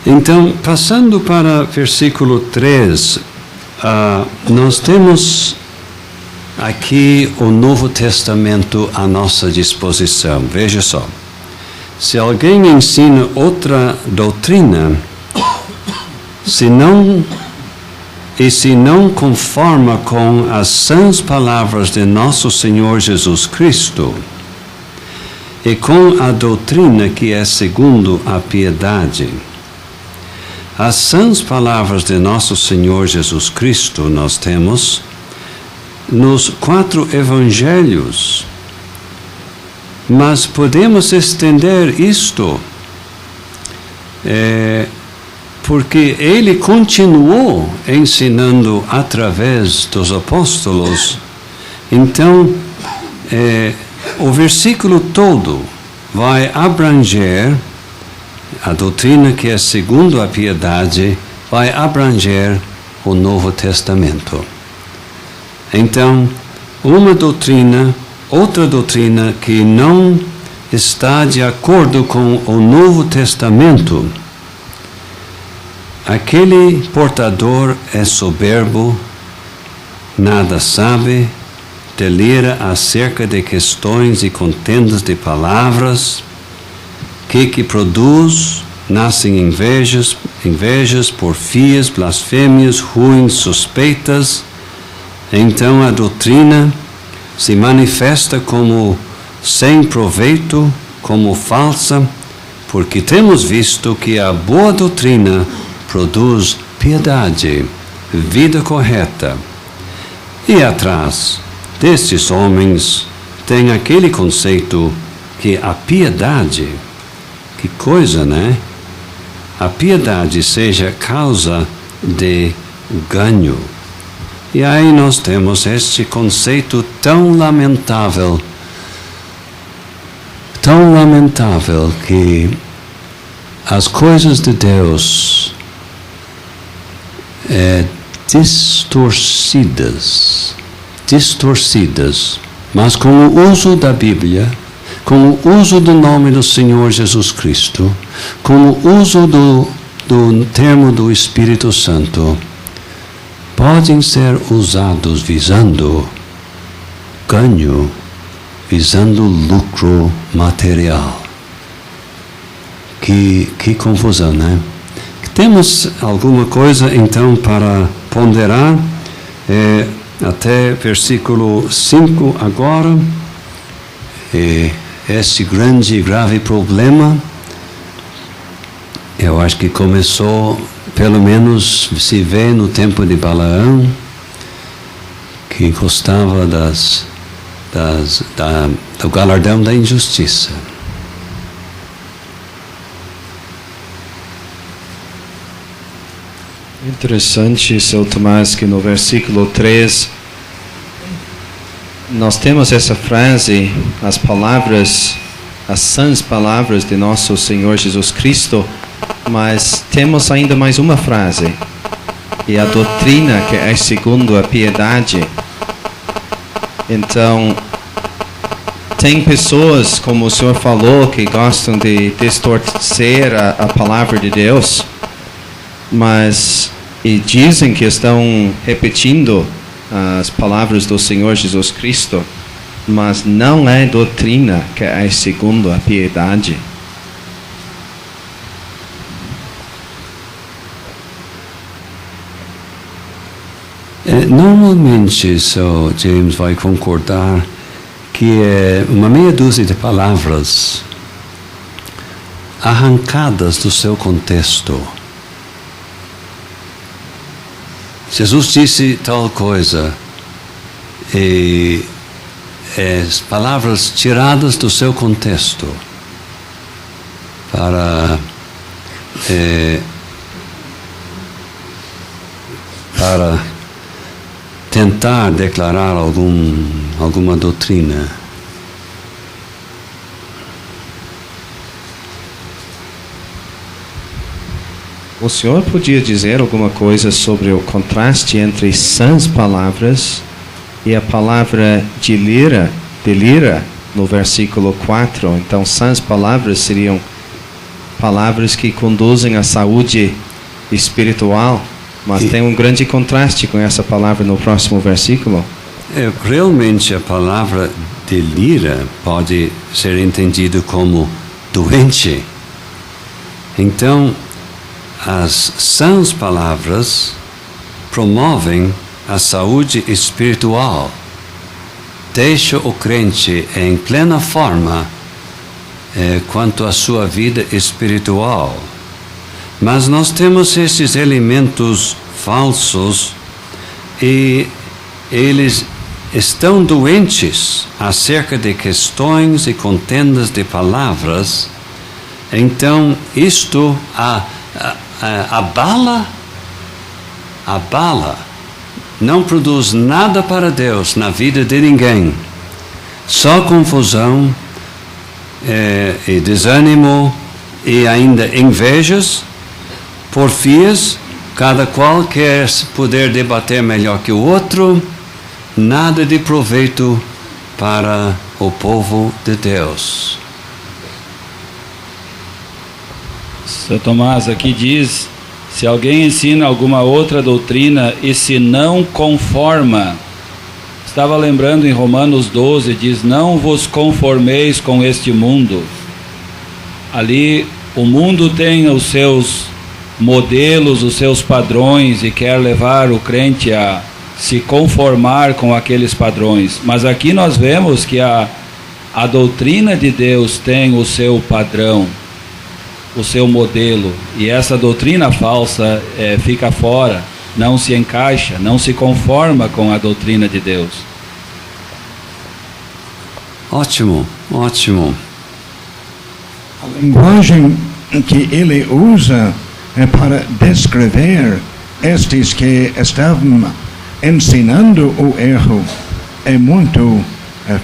Então, passando para versículo 3, nós temos aqui o Novo Testamento à nossa disposição. Veja só. Se alguém ensina outra doutrina, se não conforma com as sãs palavras de nosso Senhor Jesus Cristo, e com a doutrina que é segundo a piedade, as sãs palavras de nosso Senhor Jesus Cristo nós temos nos 4 evangelhos, mas podemos estender isto porque ele continuou ensinando através dos apóstolos. Então, o versículo todo vai abranger a doutrina que é segundo a piedade, vai abranger o Novo Testamento. Então, outra doutrina que não está de acordo com o Novo Testamento, aquele portador é soberbo, nada sabe, delira acerca de questões e contendas de palavras, que produz, nascem invejas, porfias, blasfêmias, ruins, suspeitas. Então a doutrina se manifesta como sem proveito, como falsa, porque temos visto que a boa doutrina produz piedade, vida correta. E atrás destes homens tem aquele conceito que a piedade, que coisa, né? A piedade seja causa de ganho. E aí nós temos este conceito tão lamentável que as coisas de Deus distorcidas, mas com o uso da Bíblia, com o uso do nome do Senhor Jesus Cristo, com o uso do termo do Espírito Santo, podem ser usados visando ganho, visando lucro material. Que confusão, né? Temos alguma coisa então para ponderar até versículo 5 agora. Esse grande e grave problema, eu acho que começou, pelo menos se vê no tempo de Balaão, que gostava do galardão da injustiça. Interessante, seu Tomás, que no versículo 3 nós temos essa frase, as sãs palavras de nosso Senhor Jesus Cristo, mas temos ainda mais uma frase, e a doutrina que é segundo a piedade. Então, tem pessoas, como o senhor falou, que gostam de distorcer a palavra de Deus, e dizem que estão repetindo as palavras do Senhor Jesus Cristo, mas não é doutrina que é segundo a piedade. Normalmente, James vai concordar que é uma meia dúzia de palavras arrancadas do seu contexto. Jesus disse tal coisa, e as palavras tiradas do seu contexto para tentar declarar alguma doutrina. O senhor podia dizer alguma coisa sobre o contraste entre sãs palavras e a palavra delira no versículo 4? Então, sãs palavras seriam palavras que conduzem à saúde espiritual, mas tem um grande contraste com essa palavra no próximo versículo. Realmente a palavra delira pode ser entendido como doente. Então, as sãs palavras promovem a saúde espiritual. Deixa o crente em plena forma quanto à sua vida espiritual. Mas nós temos esses elementos falsos e eles estão doentes acerca de questões e contendas de palavras. Então, isto abala, não produz nada para Deus na vida de ninguém. Só confusão e desânimo e ainda invejas, porfias, cada qual quer poder debater melhor que o outro, nada de proveito para o povo de Deus. São Tomás aqui diz: se alguém ensina alguma outra doutrina e se não conforma, estava lembrando em Romanos 12, diz: não vos conformeis com este mundo. Ali o mundo tem os seus modelos, os seus padrões e quer levar o crente a se conformar com aqueles padrões. Mas aqui nós vemos que a doutrina de Deus tem o seu padrão, o seu modelo, e essa doutrina falsa fica fora, não se encaixa, não se conforma com a doutrina de Deus. Ótimo. A linguagem que ele usa para descrever estes que estavam ensinando o erro é muito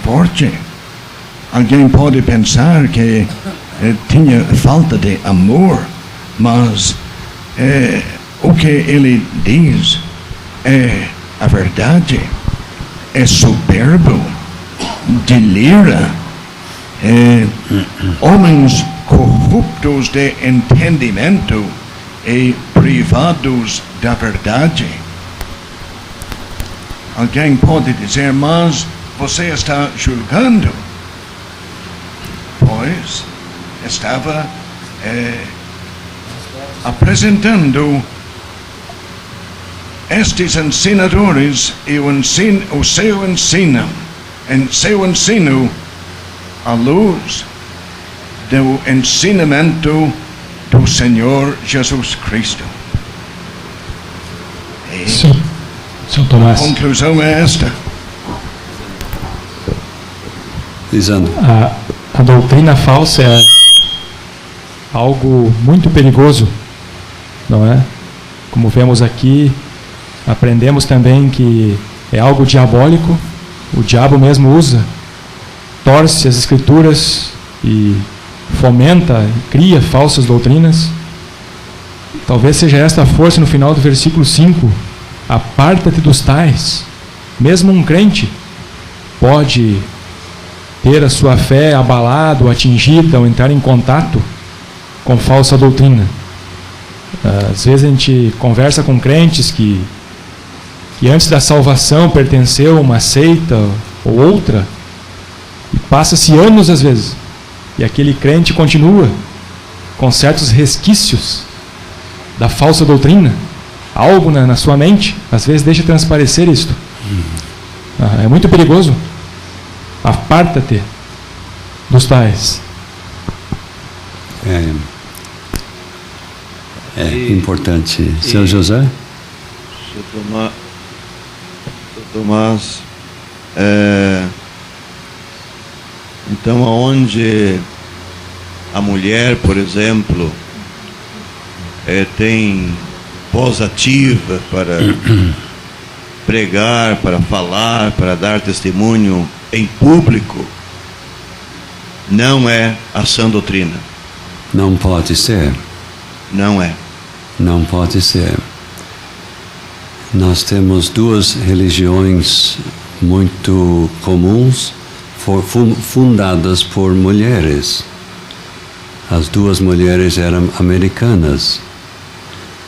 forte. Alguém pode pensar que tinha falta de amor, mas o que ele diz é a verdade, é soberbo, delira, homens corruptos de entendimento e privados da verdade. Alguém pode dizer: mas você está julgando. Pois estava apresentando estes ensinadores e o seu ensino à luz do ensinamento do Senhor Jesus Cristo. Sim, São Tomás. A conclusão é esta. Lisandro. A doutrina falsa é algo muito perigoso, não é? Como vemos aqui, aprendemos também que é algo diabólico. O diabo mesmo usa, torce as escrituras e fomenta e cria falsas doutrinas. Talvez seja esta a força no final do versículo 5: aparta-te dos tais. Mesmo um crente pode ter a sua fé abalada ou atingida ao entrar em contato com falsa doutrina. Às vezes a gente conversa com crentes que antes da salvação pertenceu a uma seita ou outra, e passa-se anos às vezes, e aquele crente continua com certos resquícios da falsa doutrina, algo na sua mente, às vezes deixa transparecer isto. É muito perigoso. Aparta-te dos tais. É importante. Seu José? Seu Tomás, então aonde a mulher, por exemplo, tem voz ativa para pregar, para falar, para dar testemunho em público, não é a sã doutrina. Não pode ser. Não é. Não pode ser. Nós temos duas religiões muito comuns, fundadas por mulheres. as duas mulheres eram americanas.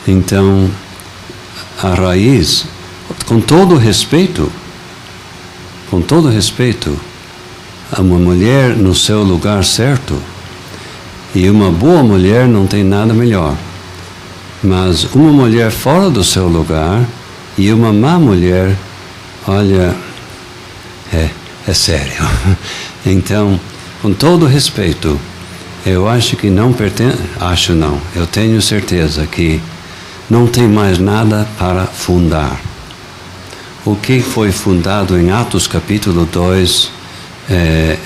Então, a raiz, com todo respeito, uma mulher no seu lugar certo, e uma boa mulher não tem nada melhor. Mas uma mulher fora do seu lugar e uma má mulher, olha, é sério. Então, com todo respeito, eu acho que não pertence, eu tenho certeza que não tem mais nada para fundar. O que foi fundado em Atos capítulo 2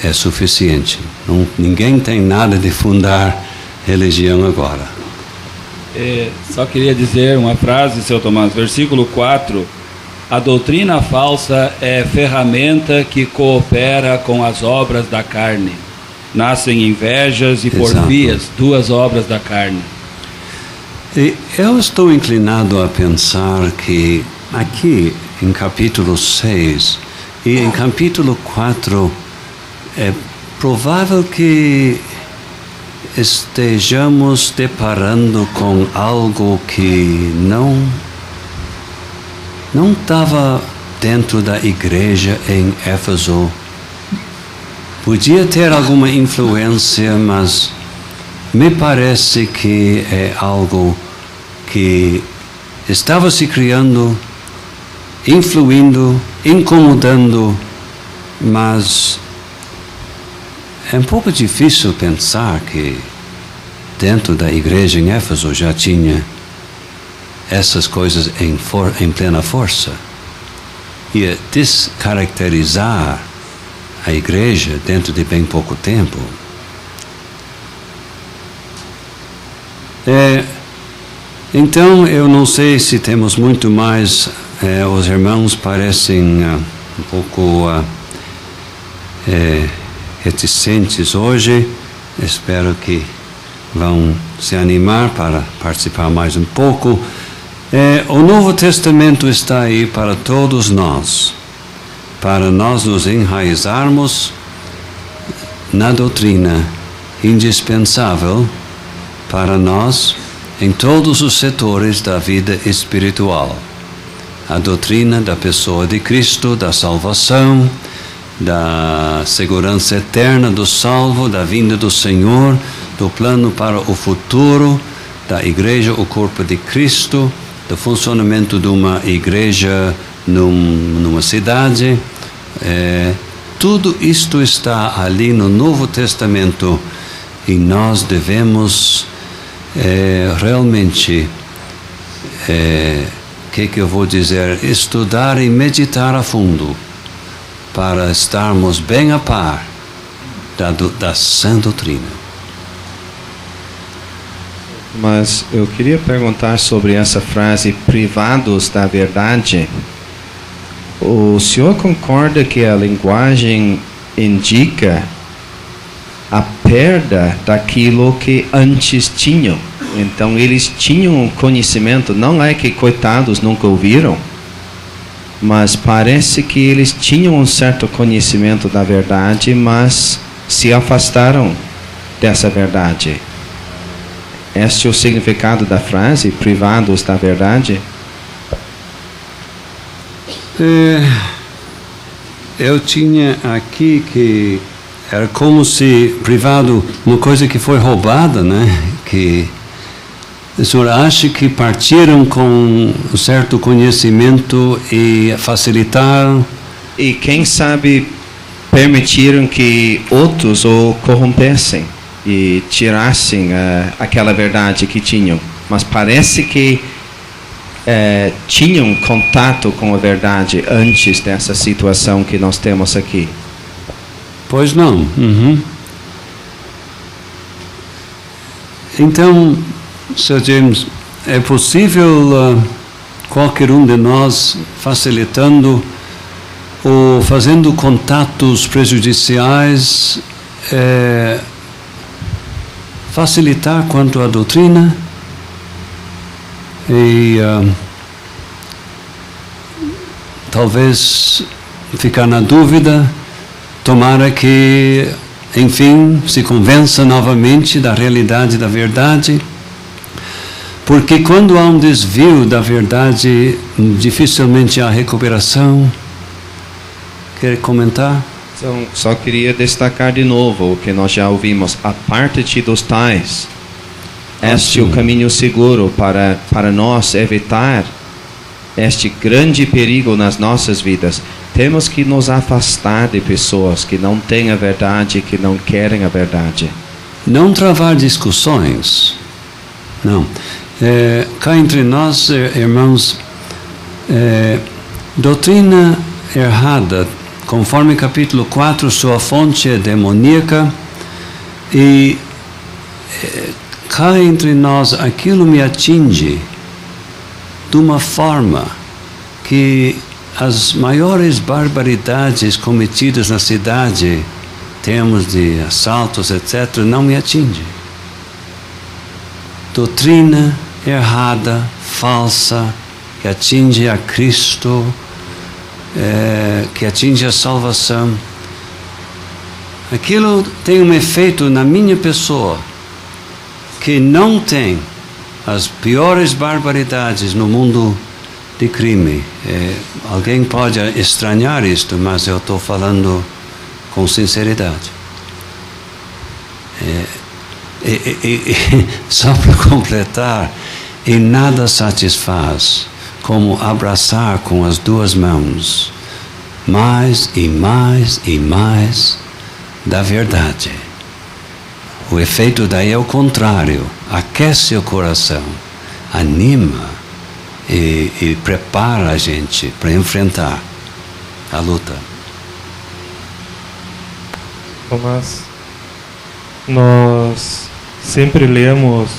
é suficiente. Ninguém tem nada de fundar religião agora. Só queria dizer uma frase, seu Tomás, versículo 4: a doutrina falsa é ferramenta que coopera com as obras da carne. Nascem invejas e porfias, duas obras da carne. E eu estou inclinado a pensar que aqui em capítulo 6 e em capítulo 4 é provável que estejamos deparando com algo que não estava dentro da igreja em Éfeso. Podia ter alguma influência, mas me parece que é algo que estava se criando, influindo, incomodando, mas é um pouco difícil pensar que dentro da igreja em Éfeso já tinha essas coisas em plena força. E descaracterizar a igreja dentro de bem pouco tempo. Então, eu não sei se temos muito mais. Os irmãos parecem um pouco reticentes hoje. Espero que vão se animar para participar mais um pouco. O Novo Testamento está aí para todos nós, para nós nos enraizarmos na doutrina indispensável para nós em todos os setores da vida espiritual. A doutrina da pessoa de Cristo, da salvação, da segurança eterna do salvo, da vinda do Senhor, do plano para o futuro, da igreja, o corpo de Cristo, do funcionamento de uma igreja numa cidade. Tudo isto está ali no Novo Testamento e nós devemos realmente, que eu vou dizer, estudar e meditar a fundo para estarmos bem a par da sã doutrina. Mas eu queria perguntar sobre essa frase, privados da verdade. O senhor concorda que a linguagem indica a perda daquilo que antes tinham? Então eles tinham conhecimento, não é que coitados nunca ouviram, mas parece que eles tinham um certo conhecimento da verdade, mas se afastaram dessa verdade. Este é o significado da frase, privados da verdade? Eu tinha aqui que era como se privado, uma coisa que foi roubada, né? Que o senhor acha que partiram com um certo conhecimento e facilitaram? E quem sabe permitiram que outros o corrompessem e tirassem aquela verdade que tinham. Mas parece que tinham contato com a verdade antes dessa situação que nós temos aqui. Pois não. Uhum. Então, Sr. James, é possível qualquer um de nós facilitando ou fazendo contatos prejudiciais facilitar quanto à doutrina e talvez ficar na dúvida, tomara que enfim, se convença novamente da realidade da verdade, porque quando há um desvio da verdade, dificilmente há recuperação. Quer comentar? Então, só queria destacar de novo o que nós já ouvimos. Aparte-te dos tais. Este é o caminho seguro para nós evitar este grande perigo nas nossas vidas. Temos que nos afastar de pessoas que não têm a verdade, que não querem a verdade. Não travar discussões. Não. Cá entre nós, irmãos, doutrina errada, conforme capítulo 4, sua fonte é demoníaca, e cá entre nós aquilo me atinge de uma forma que as maiores barbaridades cometidas na cidade, em termos de assaltos, etc., não me atingem. Doutrina errada, falsa, que atinge a Cristo, que atinge a salvação. Aquilo tem um efeito na minha pessoa que não tem as piores barbaridades no mundo de crime. Alguém pode estranhar isto, mas eu estou falando com sinceridade. Só para completar, e nada satisfaz como abraçar com as duas mãos mais e mais e mais da verdade. O efeito daí é o contrário, aquece o coração, anima e prepara a gente para enfrentar a luta. Tomás, nós sempre lemos,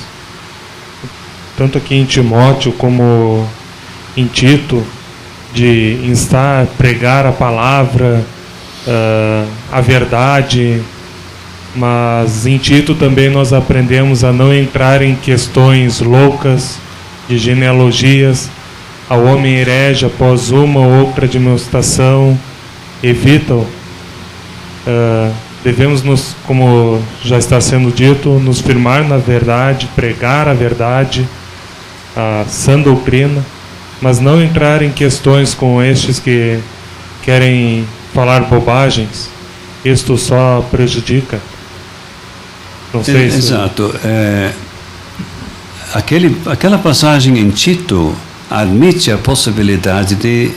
tanto aqui em Timóteo como em Tito, de instar, pregar a palavra, a verdade, mas em Tito também nós aprendemos a não entrar em questões loucas, de genealogias, ao homem herege após uma ou outra demonstração, evita-o. Devemos, como já está sendo dito, nos firmar na verdade, pregar a verdade, a sã doutrina, mas não entrar em questões como estes que querem falar bobagens. Isto só prejudica. Não sei se... Exato. Aquela passagem em Tito admite a possibilidade de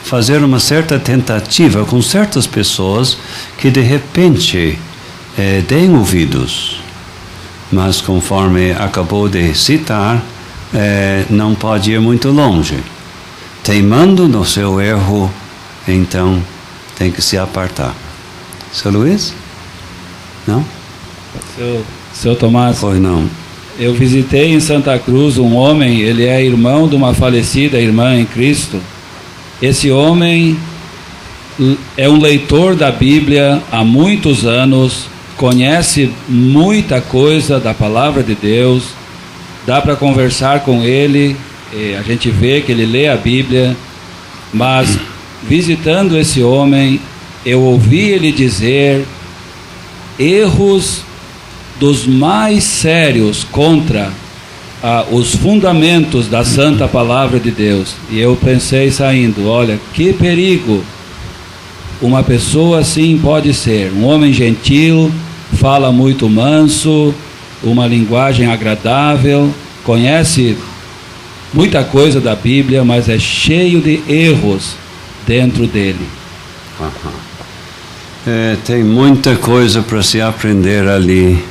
fazer uma certa tentativa com certas pessoas que de repente deem ouvidos, mas conforme acabou de citar, não pode ir muito longe. Teimando no seu erro, então tem que se apartar. Seu Luiz? Não? Seu Tomás, Foi não. eu visitei em Santa Cruz um homem, ele é irmão de uma falecida irmã em Cristo. Esse homem é um leitor da Bíblia há muitos anos, conhece muita coisa da palavra de Deus, dá para conversar com ele, a gente vê que ele lê a Bíblia, mas visitando esse homem, eu ouvi ele dizer erros dos mais sérios contra os fundamentos da santa palavra de Deus. E eu pensei saindo, olha, que perigo uma pessoa assim pode ser. Um homem gentil, fala muito manso, uma linguagem agradável, conhece muita coisa da Bíblia, mas é cheio de erros dentro dele. Tem muita coisa para se aprender ali.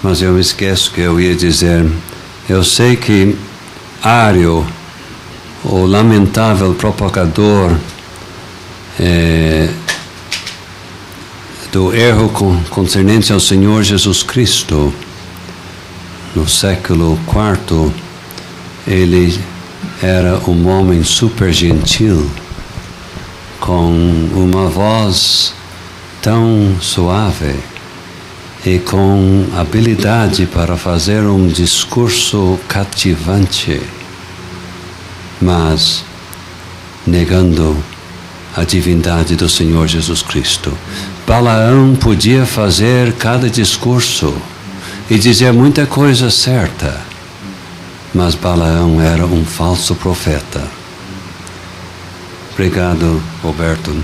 Mas eu me esqueço que eu ia dizer. Eu sei que Ário, o lamentável propagador do erro concernente ao Senhor Jesus Cristo, no século IV, ele era um homem super gentil, com uma voz tão suave e com habilidade para fazer um discurso cativante, mas negando a divindade do Senhor Jesus Cristo. Balaão podia fazer cada discurso e dizer muita coisa certa, mas Balaão era um falso profeta. Obrigado, Roberto.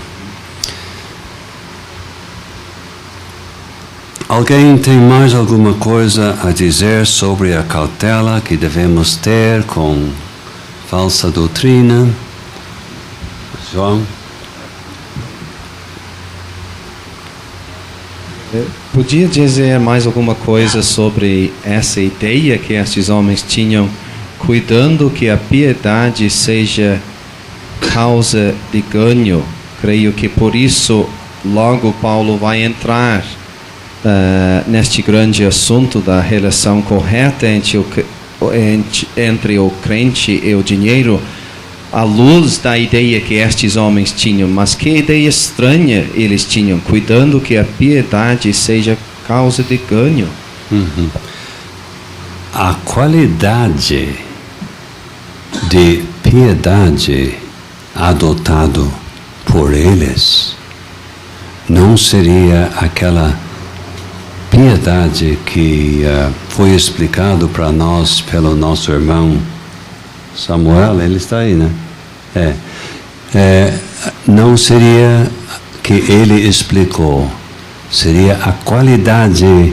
Alguém tem mais alguma coisa a dizer sobre a cautela que devemos ter com falsa doutrina? João? Podia dizer mais alguma coisa sobre essa ideia que estes homens tinham, cuidando que a piedade seja causa de ganho? Creio que por isso logo Paulo vai entrar neste grande assunto da relação correta entre o crente e o dinheiro, à luz da ideia que estes homens tinham. Mas que ideia estranha eles tinham, cuidando que a piedade seja causa de ganho. A qualidade de piedade adotado por eles não seria aquela piedade que foi explicado para nós pelo nosso irmão Samuel. Ele está aí, né? Não seria que ele explicou, seria a qualidade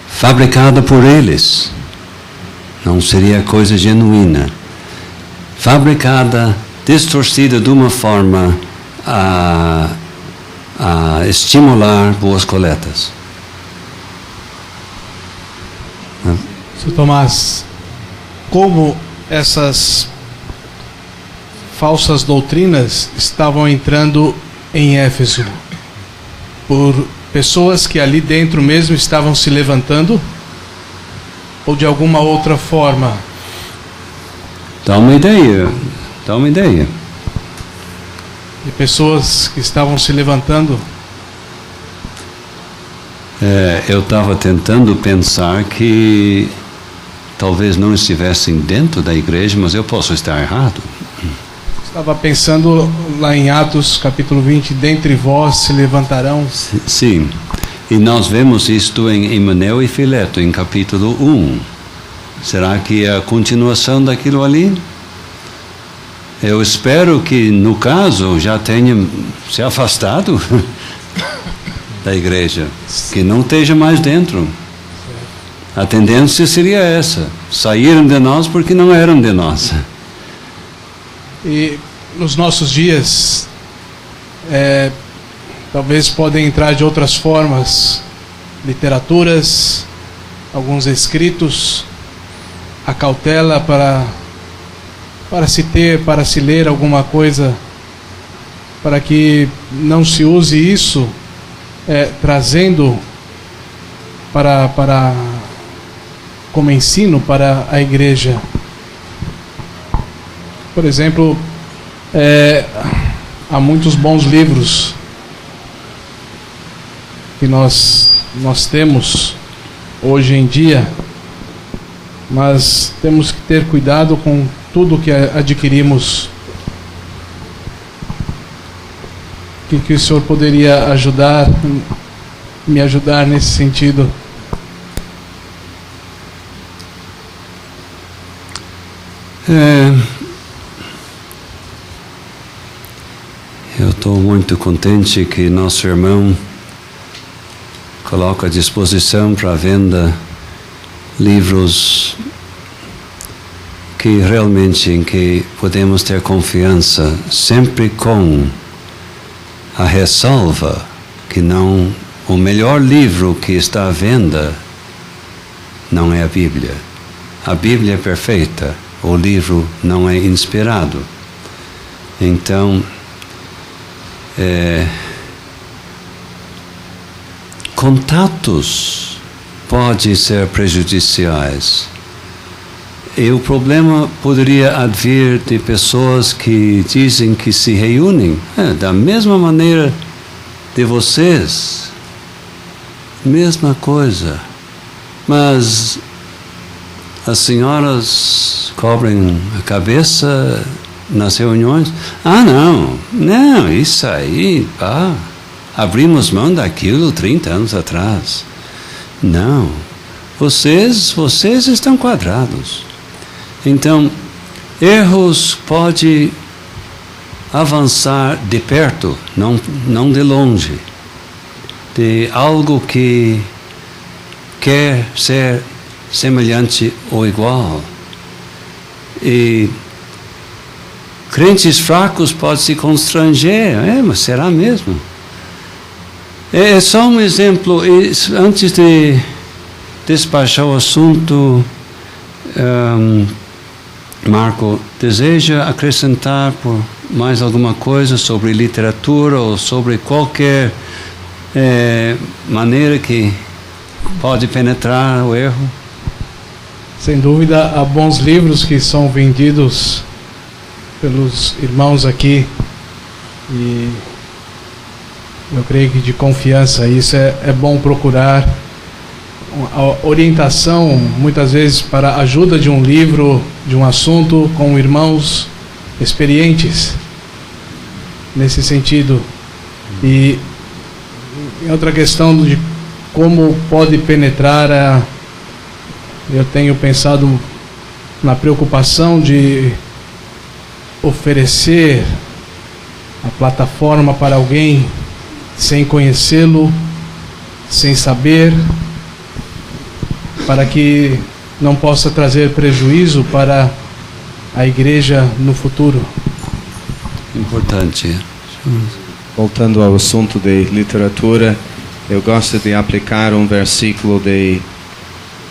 fabricada por eles. Não seria coisa genuína, fabricada, distorcida de uma forma a estimular boas coletas. Sr. Tomás, como essas falsas doutrinas estavam entrando em Éfeso? Por pessoas que ali dentro mesmo estavam se levantando? Ou de alguma outra forma? Dá uma ideia. De pessoas que estavam se levantando? Eu estava tentando pensar que talvez não estivessem dentro da igreja, mas eu posso estar errado. Estava pensando lá em Atos capítulo 20, dentre vós se levantarão. Sim, e nós vemos isto em Himeneu e Fileto, em capítulo 1. Será que é a continuação daquilo ali? Eu espero que, no caso, já tenha se afastado da igreja, que não esteja mais dentro. A tendência seria essa: saíram de nós porque não eram de nós. E nos nossos dias, talvez podem entrar de outras formas, literaturas, alguns escritos, a cautela para se ler alguma coisa, para que não se use isso trazendo como ensino para a igreja. Por exemplo, há muitos bons livros que nós temos hoje em dia, mas temos que ter cuidado com tudo que adquirimos. Que o senhor poderia me ajudar nesse sentido? Eu estou muito contente que nosso irmão coloca à disposição para venda livros que realmente em que podemos ter confiança, sempre com a ressalva que não, o melhor livro que está à venda não é a Bíblia. A Bíblia é perfeita, o livro não é inspirado. Então, contatos podem ser prejudiciais. E o problema poderia advir de pessoas que dizem que se reúnem da mesma maneira de vocês, mesma coisa, mas as senhoras cobrem a cabeça nas reuniões. Não, isso aí, abrimos mão daquilo 30 anos atrás. Não, vocês estão quadrados. Então, erros pode avançar de perto, não de longe, de algo que quer ser semelhante ou igual. E crentes fracos podem se constranger, mas será mesmo? É só um exemplo. E antes de despachar o assunto, Marco, deseja acrescentar por mais alguma coisa sobre literatura ou sobre qualquer maneira que pode penetrar o erro? Sem dúvida, há bons livros que são vendidos pelos irmãos aqui, e eu creio que de confiança. Isso é bom procurar a orientação, muitas vezes para a ajuda de um livro, de um assunto, com irmãos experientes nesse sentido. E outra questão de como pode penetrar, eu tenho pensado na preocupação de oferecer a plataforma para alguém sem conhecê-lo, sem saber, para que não possa trazer prejuízo para a igreja no futuro. Importante. Voltando ao assunto de literatura, eu gosto de aplicar um versículo de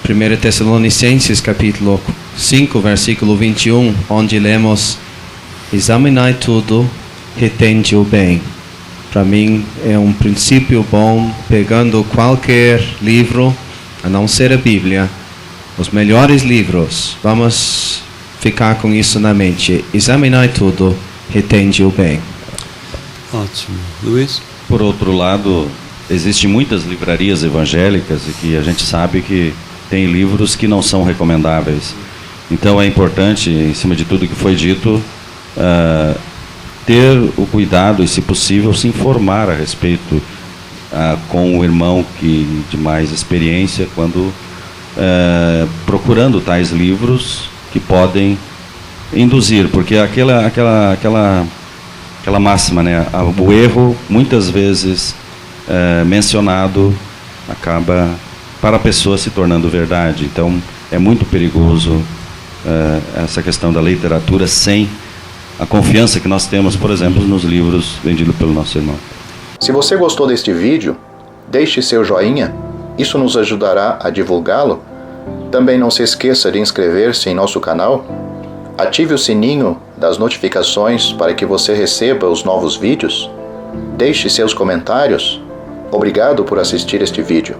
1 Tessalonicenses capítulo 5, versículo 21, onde lemos: examinai tudo, retende o bem. Para mim é um princípio bom, pegando qualquer livro, a não ser a Bíblia, os melhores livros, vamos ficar com isso na mente. Examinai tudo, retende o bem. Ótimo. Luiz? Por outro lado, existem muitas livrarias evangélicas e que a gente sabe que tem livros que não são recomendáveis. Então é importante, em cima de tudo que foi dito, ter o cuidado e, se possível, se informar a respeito com o irmão de mais experiência, quando procurando tais livros que podem induzir, porque aquela máxima, né? O erro, muitas vezes mencionado, acaba para a pessoa se tornando verdade. Então é muito perigoso essa questão da literatura sem a confiança que nós temos, por exemplo, nos livros vendidos pelo nosso irmão. Se você gostou deste vídeo, deixe seu joinha, isso nos ajudará a divulgá-lo. Também não se esqueça de inscrever-se em nosso canal, ative o sininho das notificações para que você receba os novos vídeos, deixe seus comentários. Obrigado por assistir este vídeo.